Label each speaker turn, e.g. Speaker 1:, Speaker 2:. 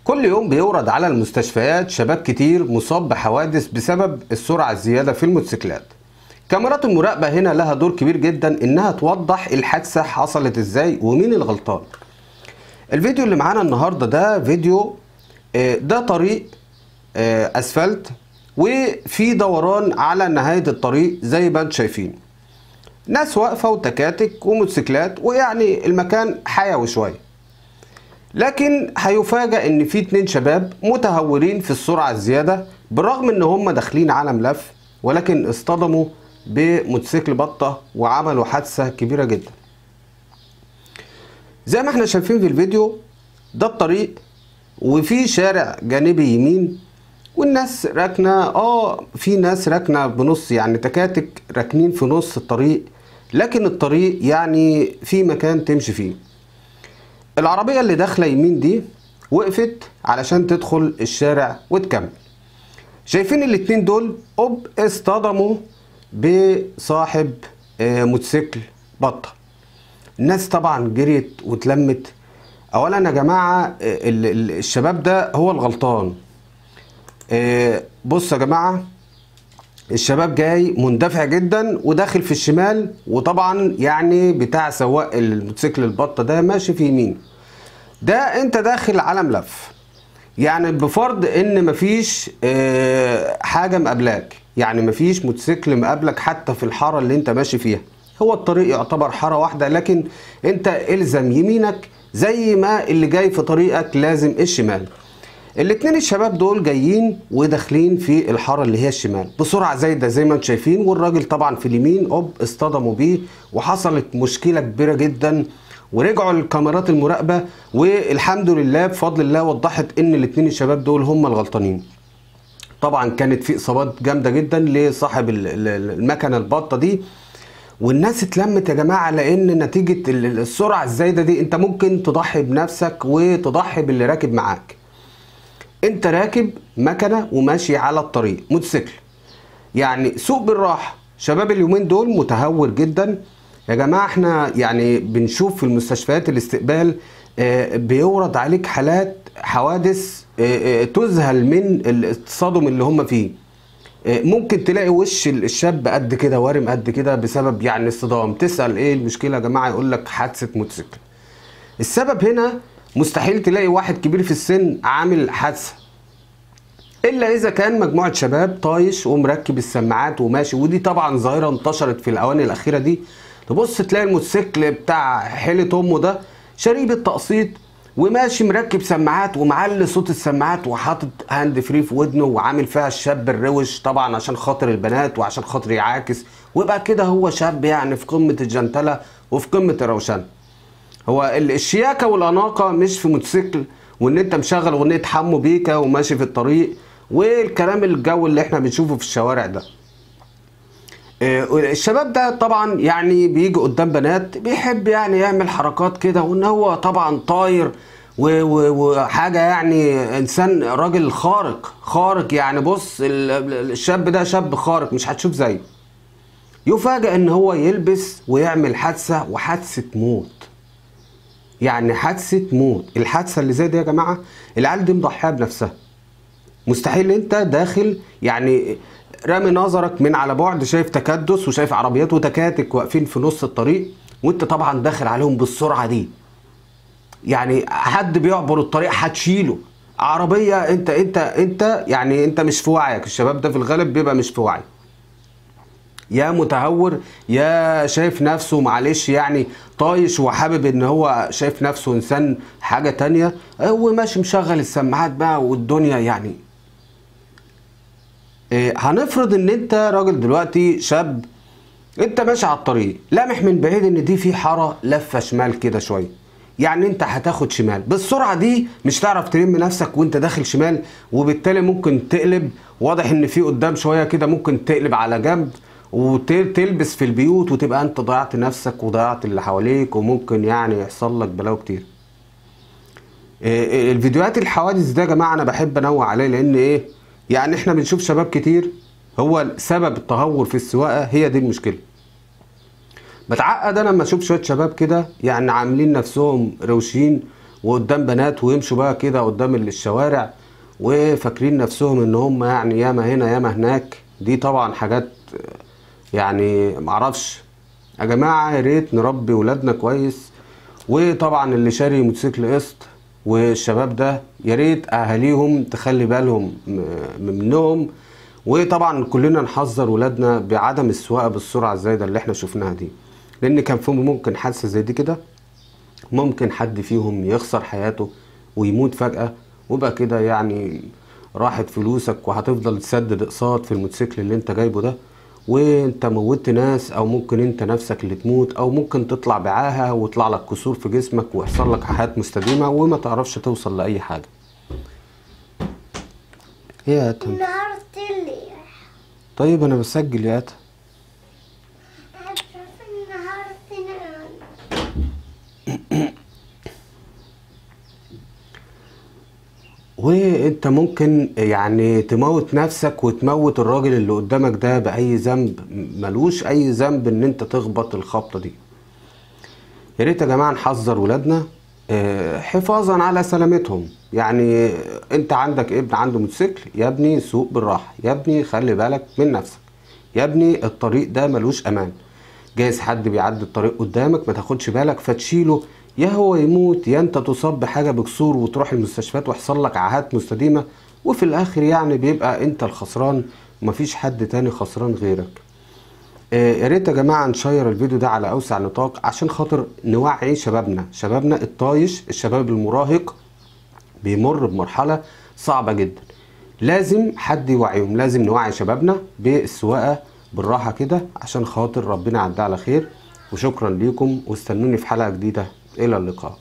Speaker 1: كل يوم بيورد على المستشفيات شباب كتير مصاب بحوادث بسبب السرعة الزيادة في الموتوسيكلات. كاميرات المراقبة هنا لها دور كبير جدا انها توضح الحادثة حصلت ازاي ومين الغلطان. الفيديو اللي معانا النهاردة ده فيديو ده طريق اسفلت وفي دوران على نهاية الطريق زي ما انتم شايفين، ناس واقفة وتكاتك وموتوسيكلات، ويعني المكان حيوي شوية. لكن هيفاجأ ان في 2 شباب متهورين في السرعة الزيادة بالرغم ان هم داخلين على ملف، ولكن اصطدموا بموتوسيكل بطة وعملوا حادثة كبيرة جدا. زي ما احنا شايفين في الفيديو ده الطريق، وفي شارع جانبي يمين والناس راكنة في ناس راكنة بنص، يعني تكاتك راكنين في نص الطريق، لكن الطريق يعني في مكان تمشي فيه. العربية اللي داخلة يمين دي وقفت علشان تدخل الشارع وتكمل. شايفين الاتنين دول اصطدموا بصاحب موتوسيكل بطة. الناس طبعا جريت واتلمت. اولا يا جماعة الشباب ده هو الغلطان. بصوا يا جماعة، الشباب جاي مندفع جدا وداخل في الشمال، وطبعا يعني بتاع سواق الموتوسيكل البطة ده ماشي في يمين. ده انت داخل على ملف، يعني بفرض ان مفيش حاجة مقابلاك، يعني مفيش موتوسيكل مقابلك حتى في الحارة اللي انت ماشي فيها. هو الطريق يعتبر حارة واحدة، لكن انت الزم يمينك زي ما اللي جاي في طريقك لازم الشمال. الاتنين الشباب دول جايين وداخلين في الحاره اللي هي الشمال بسرعه زايده زي ما انتم شايفين، والراجل طبعا في اليمين اصطدموا بيه وحصلت مشكله كبيره جدا. ورجعوا الكاميرات المراقبه والحمد لله بفضل الله وضحت ان الاتنين الشباب دول هم الغلطانين. طبعا كانت في اصابات جامده جدا لصاحب المكنه البطه دي، والناس اتلمت يا جماعه، لان نتيجه السرعه الزايده دي انت ممكن تضحي بنفسك وتضحي باللي راكب معاك. انت راكب مكنه وماشي على الطريق موتوسيكل، يعني سوق بالراحه. شباب اليومين دول متهور جدا يا جماعه. احنا يعني بنشوف في المستشفيات الاستقبال بيورد عليك حوادث تذهل من التصادم اللي هم فيه. ممكن تلاقي وش الشاب قد كده وارم قد كده بسبب يعني اصطدام. تسأل ايه المشكله يا جماعه، يقول لك حادثه موتوسيكل. السبب هنا مستحيل تلاقي واحد كبير في السن عامل حادثه، الا اذا كان مجموعه شباب طايش ومركب السماعات وماشي. ودي طبعا ظاهره انتشرت في الاواني الاخيره دي. تبص تلاقي الموتوسيكل بتاع حيله امه ده شريب التقسيط وماشي مركب سماعات ومعلي صوت السماعات وحاطط هاند فري في ودنه وعامل فيها الشاب الروش، طبعا عشان خاطر البنات وعشان خاطر يعاكس، ويبقى كده هو شاب يعني في قمه الجنتله وفي قمه الروشنه. هو الشياكه والاناقه مش في موتوسيكل وان انت مشغل اغنيه حمو بيكا وماشي في الطريق والكلام الجو اللي احنا بنشوفه في الشوارع ده. الشباب ده طبعا يعني بيجي قدام بنات بيحب يعني يعمل حركات كده، وان هو طبعا طاير وحاجه، يعني انسان راجل خارق يعني. بص الشاب ده شاب خارق مش هتشوف زيه. يفاجئ ان هو يلبس ويعمل حادثه، وحادثه موت، يعني حادثه موت. الحادثه اللي زي دي يا جماعه العيال دي مضحيه بنفسها. مستحيل انت داخل يعني رامي نظرك من على بعد شايف تكدس وشايف عربيات وتكاتك واقفين في نص الطريق، وانت طبعا داخل عليهم بالسرعه دي. يعني حد بيعبر الطريق هتشيله. عربيه انت يعني انت مش في وعيك. الشباب ده في الغالب بيبقى مش في وعي، يا متهور يا شايف نفسه معلش يعني طايش وحابب ان هو شايف نفسه انسان حاجة تانية، هو ماشي مشغل السماعات بقى والدنيا يعني. هنفرض ان انت راجل دلوقتي شاب، انت ماشي على الطريق لامح من بعيد ان دي في حارة لفة شمال كده شوية، يعني انت هتاخد شمال بالسرعة دي مش تعرف تلم نفسك وانت داخل شمال، وبالتالي ممكن تقلب. واضح ان في قدام شوية كده ممكن تقلب على جنب وتلبس في البيوت، وتبقى انت ضيعت نفسك وضيعت اللي حواليك، وممكن يعني يحصل لك بلاوي كتير. الفيديوهات الحوادث ده يا جماعه انا بحب انوع عليه، لان ايه يعني احنا بنشوف شباب كتير هو سبب التهور في السواقه، هي دي المشكله. بتعقد انا لما اشوف شويه شباب كده يعني عاملين نفسهم روشين وقدام بنات ويمشوا بقى كده قدام الشوارع وفاكرين نفسهم ان هم يعني ياما هنا ياما هناك. دي طبعا حاجات يعني معرفش. يا جماعة يا ريت نربي ولادنا كويس. وطبعا اللي شاري موتوسيكل قسط والشباب ده يا ريت اهاليهم تخلي بالهم منهم. وطبعا كلنا نحذر ولادنا بعدم السواقه بالسرعه الزايده اللي احنا شفناها دي، لان كان في ممكن حادثه زي دي كده ممكن حد فيهم يخسر حياته ويموت فجاه، ويبقى كده يعني راحت فلوسك وهتفضل تسدد اقساط في الموتوسيكل اللي انت جايبه ده، وانت موتت ناس، او ممكن انت نفسك اللي تموت، او ممكن تطلع بعاهة ويطلع لك كسور في جسمك ويحصل لك حياة مستديمة وما تعرفش توصل لأي حاجة. ايه يا اتم؟
Speaker 2: نهارت لي.
Speaker 1: طيب انا بسجل يا اتم. وانت ممكن يعني تموت نفسك وتموت الراجل اللي قدامك ده بأي ذنب ملوش اي ذنب ان انت تخبط الخبطة دي. يا ريت يا جماعة نحذر ولادنا حفاظا على سلامتهم. يعني انت عندك ابن عنده موتوسيكل، يا ابني سوق بالراحة، يا ابني خلي بالك من نفسك، يا ابني الطريق ده ملوش امان. جايز حد بيعدي الطريق قدامك ما تاخدش بالك فتشيله، يا هو يموت يا انت تصاب بحاجة بكسور وتروح المستشفيات ويحصل لك عاهات مستديمة، وفي الاخر يعني بيبقى انت الخسران ومفيش حد تاني خسران غيرك. يا ريت يا جماعه نشير الفيديو ده على اوسع نطاق عشان خاطر نوعي شبابنا الطايش، الشباب المراهق بيمر بمرحله صعبه جدا. لازم حد يوعيهم، لازم نوعي شبابنا بالسواقه بالراحه كده عشان خاطر ربنا يعدي على خير. وشكرا ليكم واستنوني في حلقه جديده، الى اللقاء.